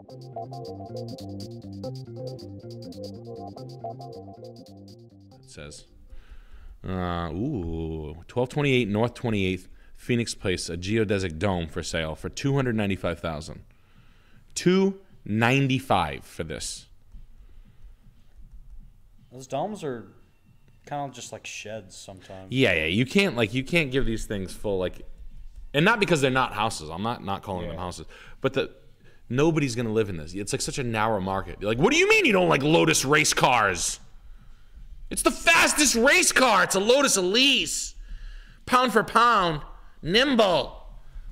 It says, ooh, 1228 North 28th, Phoenix Place, a geodesic dome for sale for $295,000. $295 for this. Those domes are kind of just like sheds sometimes. Yeah, you can't give these things full and not because they're not houses. I'm not calling them houses, but nobody's gonna live in this. It's like such a narrow market. You're like, what do you mean you don't like Lotus race cars? It's the fastest race car. It's a Lotus Elise, pound for pound, nimble.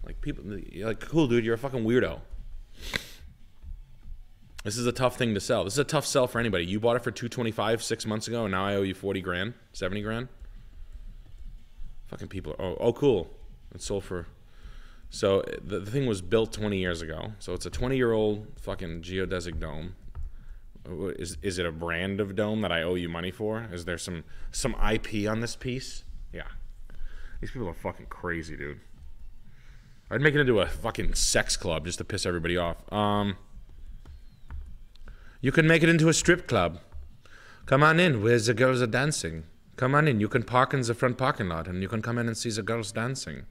Like people, you're like, cool, dude. You're a fucking weirdo. This is a tough thing to sell. This is a tough sell for anybody. You bought it for $225 6 months ago, and now I owe you 40 grand, 70 grand. Fucking people. Oh, cool. It's sold for. So the thing was built 20 years ago. So it's a 20-year-old fucking geodesic dome. Is it a brand of dome that I owe you money for? Is there some IP on this piece? Yeah. These people are fucking crazy, dude. I'd make it into a fucking sex club just to piss everybody off. You can make it into a strip club. Come on in, where the girls are dancing. Come on in. You can park in the front parking lot, and you can come in and see the girls dancing.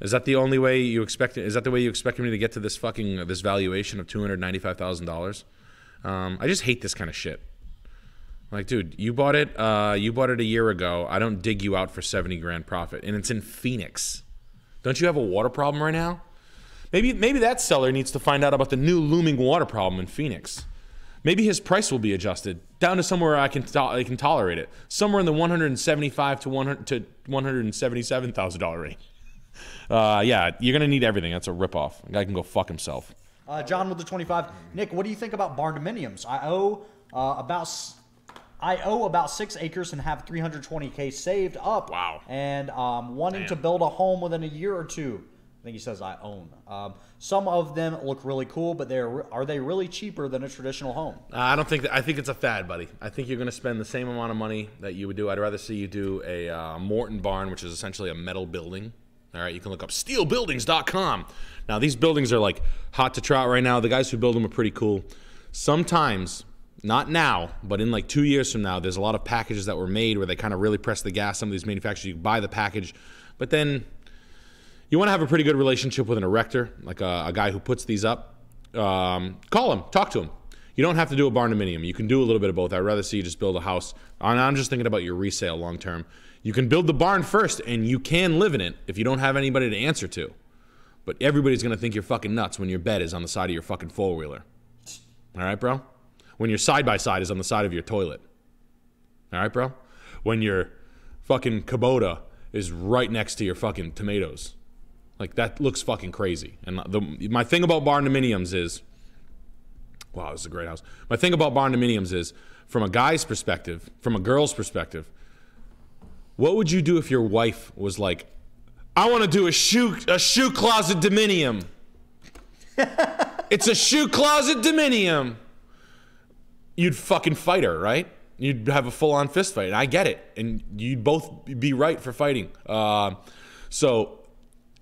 Is that the only way you expect? Is that the way you expect me to get to this valuation of $295,000? I just hate this kind of shit. Like, dude, you bought it a year ago. I don't dig you out for 70 grand profit, and it's in Phoenix. Don't you have a water problem right now? Maybe that seller needs to find out about the new looming water problem in Phoenix. Maybe his price will be adjusted down to somewhere I can tolerate it. Somewhere in the $175,000 to $177,000 range. Yeah, you're gonna need everything. That's a ripoff. A guy can go fuck himself. John with the 25. Nick, what do you think about barndominiums? I owe about 6 acres and have $320K saved up. Wow. And wanting to build a home within a year or two. I think he says I own. Some of them look really cool, but are they really cheaper than a traditional home? I don't think that. I think it's a fad, buddy. I think you're going to spend the same amount of money that you would do. I'd rather see you do a Morton barn, which is essentially a metal building. All right, you can look up steelbuildings.com. Now, these buildings are like hot to trot right now. The guys who build them are pretty cool. Sometimes, not now, but in like 2 years from now, there's a lot of packages that were made where they kind of really press the gas. Some of these manufacturers, you buy the package, but then you want to have a pretty good relationship with an erector, like a guy who puts these up. Call him, talk to him. You don't have to do a barn-dominium. You can do a little bit of both. I'd rather see you just build a house. I'm just thinking about your resale long term. You can build the barn first, and you can live in it if you don't have anybody to answer to. But everybody's going to think you're fucking nuts when your bed is on the side of your fucking four-wheeler. All right, bro? When your side-by-side is on the side of your toilet. All right, bro? When your fucking Kubota is right next to your fucking tomatoes. Like, that looks fucking crazy. And my thing about barn-dominiums is, wow, this is a great house. My thing about barn-dominiums is, from a guy's perspective, from a girl's perspective, what would you do if your wife was like, I want to do a shoe closet dominium. It's a shoe closet dominium. You'd fucking fight her, right? You'd have a full-on fist fight. And I get it. And you'd both be right for fighting. So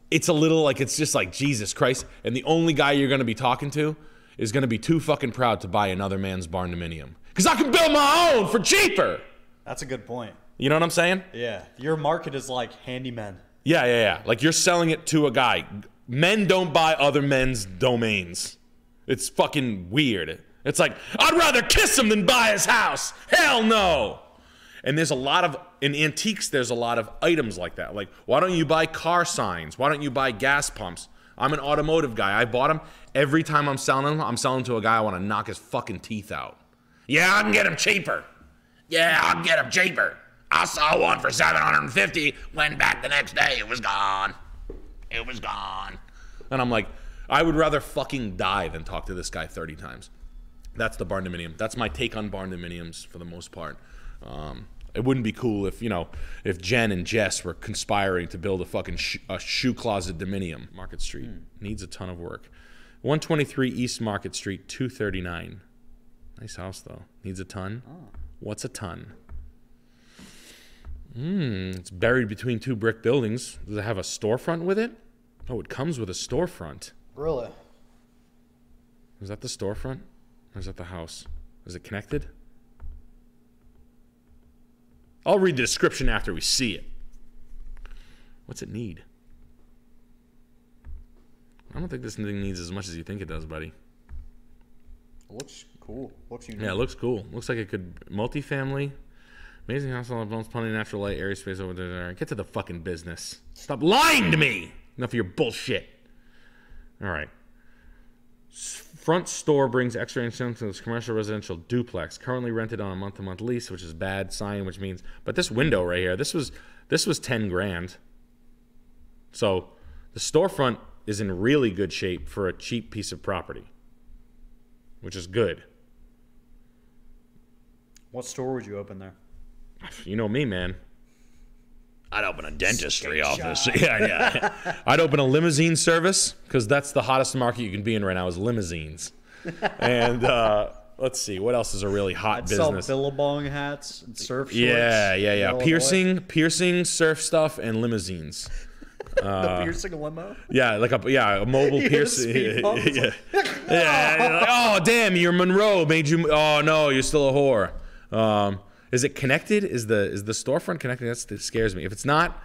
it's a little like, it's just like, Jesus Christ. And the only guy you're going to be talking to is going to be too fucking proud to buy another man's barn-dominium. Because I can build my own for cheaper. That's a good point. You know what I'm saying? Yeah. Your market is like handyman. Yeah. Like, you're selling it to a guy. Men don't buy other men's domains. It's fucking weird. It's like, I'd rather kiss him than buy his house. Hell no. And there's a lot of, in antiques, there's a lot of items like that. Like, why don't you buy car signs? Why don't you buy gas pumps? I'm an automotive guy. I bought them. Every time I'm selling them, I'm selling to a guy I want to knock his fucking teeth out. Yeah, I can get him cheaper. Yeah, I can get him cheaper. I saw one for $750, went back the next day, it was gone. It was gone. And I'm like, I would rather fucking die than talk to this guy 30 times. That's the barn-dominium. That's my take on barn-dominiums for the most part. It wouldn't be cool if, if Jen and Jess were conspiring to build a fucking shoe closet dominium. Market Street needs a ton of work. 123 East Market Street, 239. Nice house, though. Needs a ton. Oh. What's a ton? It's buried between two brick buildings. Does it have a storefront with it? Oh, it comes with a storefront. Really? Is that the storefront? Or is that the house? Is it connected? I'll read the description after we see it. What's it need? I don't think this thing needs as much as you think it does, buddy. It looks cool. Looks unique. Yeah, it looks cool. Looks like it could multifamily. Amazing house, all bones, plenty of natural light, area space over there. Get to the fucking business. Stop lying to me. Enough of your bullshit. All right. Front store brings extra insurance to this commercial residential duplex, currently rented on a month-to-month lease, which is bad sign, which means. But this window right here, this was 10 grand. So the storefront is in really good shape for a cheap piece of property, which is good. What store would you open there? You know me, man. I'd open a dentistry office. Yeah. I'd open a limousine service because that's the hottest market you can be in right now is limousines. And let's see, what else is a really hot business? Sell Billabong hats and surf shorts. Yeah. Piercing, surf stuff, and limousines. The piercing limo. Yeah, like a mobile piercing. Yeah. Oh damn, you're Monroe. Made you. Oh no, you're still a whore. Is it connected? Is the storefront connected? That scares me. If it's not,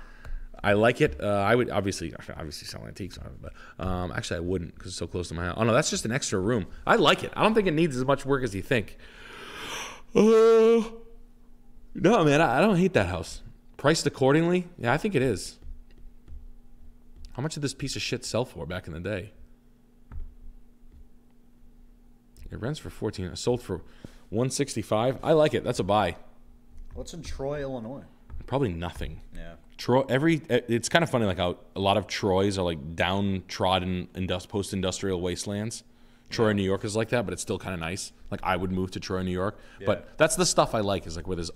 I like it. I would obviously sell antiques on it, but actually I wouldn't because it's so close to my house. Oh no, that's just an extra room. I like it. I don't think it needs as much work as you think. No, man, I don't hate that house. Priced accordingly? Yeah, I think it is. How much did this piece of shit sell for back in the day? It rents for $14. It sold for $165. I like it. That's a buy. What's in Troy, Illinois? Probably nothing. Yeah. Troy. It's kind of funny, like how a lot of Troys are like downtrodden post-industrial wastelands. Troy, New York is like that, but it's still kind of nice. Like I would move to Troy, New York. Yeah. But that's the stuff I like. Is like where there's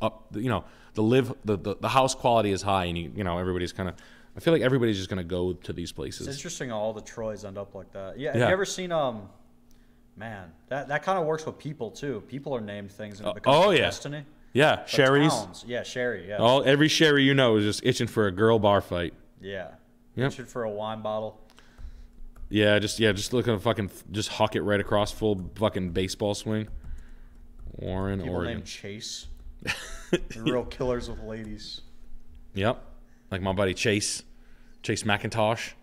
the house quality is high, and everybody's kind of. I feel like everybody's just gonna go to these places. It's interesting how all the Troys end up like that. Yeah. Have you ever seen man, that kind of works with people too. People are named things and it becomes destiny. Yeah, But Sherry's. towns, yeah, Sherry. Yeah. Every Sherry you know is just itching for a girl bar fight. Yeah. Yep. Itching for a wine bottle. Yeah, just looking to just huck it right across full fucking baseball swing. Warren, People Oregon. named Chase. They're real killers with ladies. Yep. Like my buddy Chase McIntosh.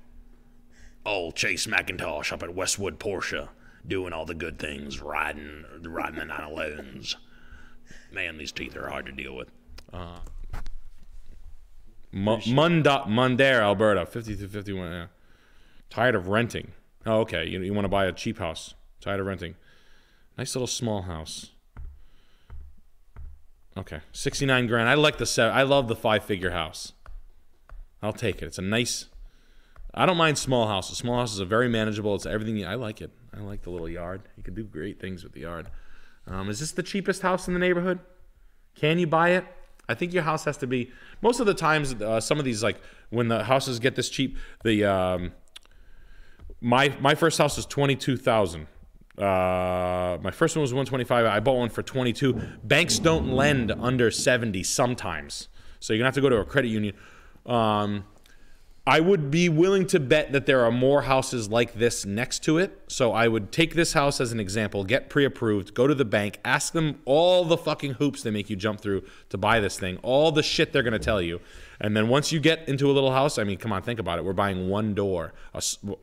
Oh, Chase McIntosh up at Westwood Porsche, doing all the good things, riding the 911s. Man, these teeth are hard to deal with. Mundare, Alberta, 5251. Yeah. Tired of renting. Oh, okay. You want to buy a cheap house. Tired of renting. Nice little small house. Okay, 69 grand. I love the 5-figure house. I'll take it. It's a nice. I don't mind small houses. Small houses are very manageable. It's everything. I like it. I like the little yard. You can do great things with the yard. Is this the cheapest house in the neighborhood? Can you buy it? I think your house has to be. Most of the times, some of these, like when the houses get this cheap, my first house was $22,000. My first one was $125,000. I bought one for $22,000. Banks don't lend under $70,000 sometimes, so you're gonna have to go to a credit union. I would be willing to bet that there are more houses like this next to it. So I would take this house as an example, get pre-approved, go to the bank, ask them all the fucking hoops they make you jump through to buy this thing, all the shit they're going to tell you. And then once you get into a little house, I mean, come on, think about it. We're buying one door.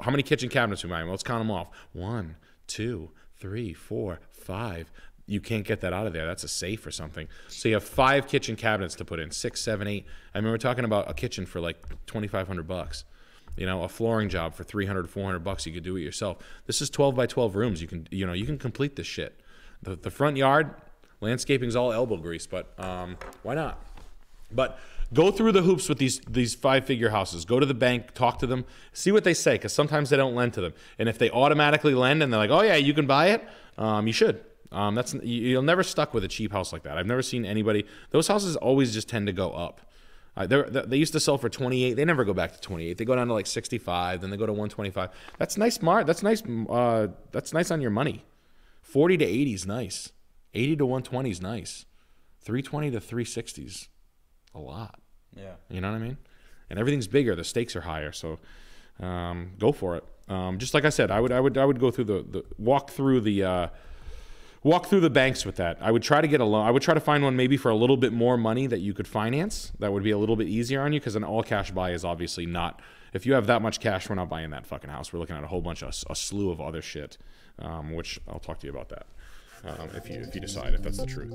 How many kitchen cabinets are we buying? Well, let's count them off. 1, 2, 3, 4, 5. You can't get that out of there. That's a safe or something. So you have 5 kitchen cabinets to put in, 6, 7, 8. I mean, we're talking about a kitchen for like $2,500. A flooring job for $300, $400. You could do it yourself. This is 12 by 12 rooms. You can complete this shit. The front yard, landscaping's all elbow grease, but why not? But go through the hoops with these 5-figure houses. Go to the bank, talk to them, see what they say, because sometimes they don't lend to them. And if they automatically lend and they're like, oh yeah, you can buy it, you should. You'll never stuck with a cheap house like that. I've never seen anybody. Those houses always just tend to go up. They used to sell for 28. They never go back to 28. They go down to like 65. Then they go to 125. That's nice, That's nice. That's nice on your money. 40 to 80 is nice. 80 to 120 is nice. 320 to 360 is a lot. Yeah. You know what I mean? And everything's bigger. The stakes are higher. So go for it. Just like I said, I would go through the walk through the banks with that. I would try to get a loan. I would try to find one maybe for a little bit more money that you could finance. That would be a little bit easier on you, because an all cash buy is obviously not. If you have that much cash, we're not buying that fucking house. We're looking at a whole bunch of a slew of other shit, which I'll talk to you about that if you decide if that's the truth.